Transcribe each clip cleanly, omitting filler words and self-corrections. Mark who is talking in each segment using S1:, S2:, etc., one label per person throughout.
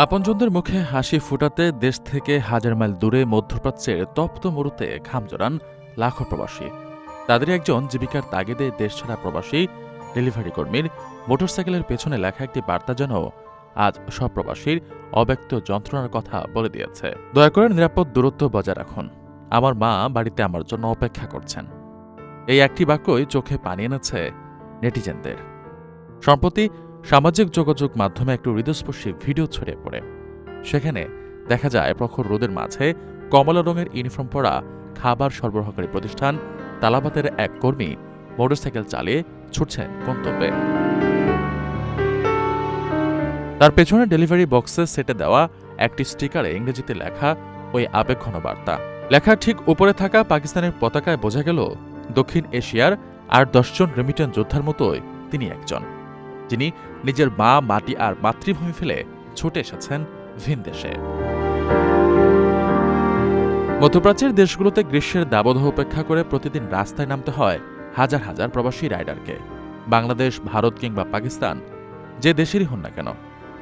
S1: আপনজনদের মুখে হাসি ফুটাতে দেশ থেকে হাজার মাইল দূরে মধ্যপ্রাচ্যের তপ্ত মরুতে ঘাম জড়ান লাখো প্রবাসী। তাদের একজন জীবিকার তাগিদে দেশছাড়া প্রবাসী ডেলিভারি কর্মীর মোটরসাইকেলের পেছনে লেখা একটি বার্তা যেন আজ সব প্রবাসীর অব্যক্ত যন্ত্রণার কথা বলে দিয়েছে। দয়া করে নিরাপদ দূরত্ব বজায় রাখুন, আমার মা বাড়িতে আমার জন্য অপেক্ষা করছেন। এই একটি বাক্যই চোখে পানি এনেছে নেটিজেনদের। সম্প্রতি সামাজিক যোগাযোগ মাধ্যমে একটু হৃদয়স্পর্শী ভিডিও ছড়িয়ে পড়ে। সেখানে দেখা যায় প্রখর রোদের মাঝে কমলা রঙের ইউনিফর্ম পরা খাবার সরবরাহকারী প্রতিষ্ঠান তালাবাতের এক কর্মী মোটরসাইকেল চালিয়ে ছুটছেন গন্তব্যে। তার পেছনে ডেলিভারি বক্সে সেটে দেওয়া একটি স্টিকারে ইংরেজিতে লেখা ওই আবেগঘন বার্তা। লেখার ঠিক উপরে থাকা পাকিস্তানের পতাকায় বোঝা গেল দক্ষিণ এশিয়ার আর 10 জন রেমিটেন্স যোদ্ধার মতোই তিনি একজন, যিনি নিজের মা, মাটি আর মাতৃভূমি ফেলে ছুটে এসেছেন ভিন দেশে। মধ্যপ্রাচ্যের দেশগুলোতে গ্রীষ্মের দাবদাহ উপেক্ষা করে প্রতিদিন রাস্তায় নামতে হয় হাজার হাজার প্রবাসী রাইডারকে। বাংলাদেশ, ভারত কিংবা পাকিস্তান, যে দেশেরই হন না কেন,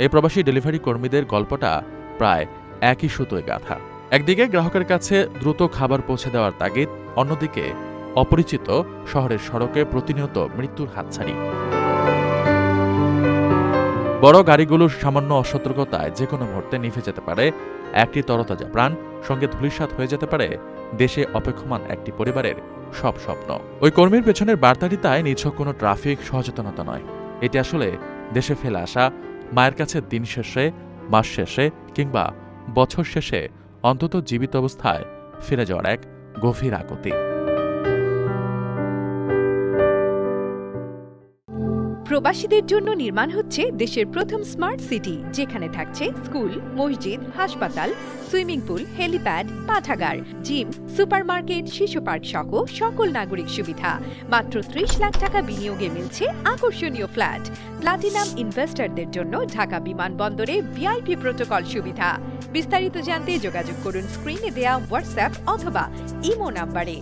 S1: এই প্রবাসী ডেলিভারি কর্মীদের গল্পটা প্রায় একই সুতোয় গাঁথা। একদিকে গ্রাহকের কাছে দ্রুত খাবার পৌঁছে দেওয়ার তাগিদ, অন্যদিকে অপরিচিত শহরের সড়কে প্রতিনিয়ত মৃত্যুর হাতছানি। বড় গাড়িগুলোর সামান্য অসতর্কতায় যে কোনো মুহূর্তে নিভে যেতে পারে একটি তরতাজা প্রাণ, সঙ্গে ধূলিসাৎ হয়ে যেতে পারে দেশে অপেক্ষমান একটি পরিবারের সব স্বপ্ন। ওই কর্মীর পেছনের বার্তাটি তাই নিছক কোনো ট্রাফিক সচেতনতা নয়, এটি আসলে দেশে ফেলে আসা মায়ের কাছে দিন শেষে, মাস শেষে কিংবা বছর শেষে অন্তত জীবিত অবস্থায় ফিরে যাওয়ার এক গভীর আকুতি।
S2: প্রবাসীদের জন্য নির্মাণ হচ্ছে দেশের প্রথম স্মার্ট সিটি, যেখানে থাকছে স্কুল, মসজিদ, হাসপাতাল, সুইমিং পুল, হেলিপ্যাড, পাঠাগার, জিম, সুপারমার্কেট, শিশু পার্ক সহ সকল নাগরিক সুবিধা। মাত্র 30 লাখ টাকা বিনিয়োগে মিলছে আকর্ষণীয় ফ্ল্যাট। প্লাটিনাম ইনভেস্টরদের জন্য ঢাকা বিমানবন্দরে ভিআইপি প্রোটোকল সুবিধা। বিস্তারিত জানতে যোগাযোগ করুন স্ক্রিনে দেয়া হোয়াটসঅ্যাপ অথবা ইমো নাম্বারে।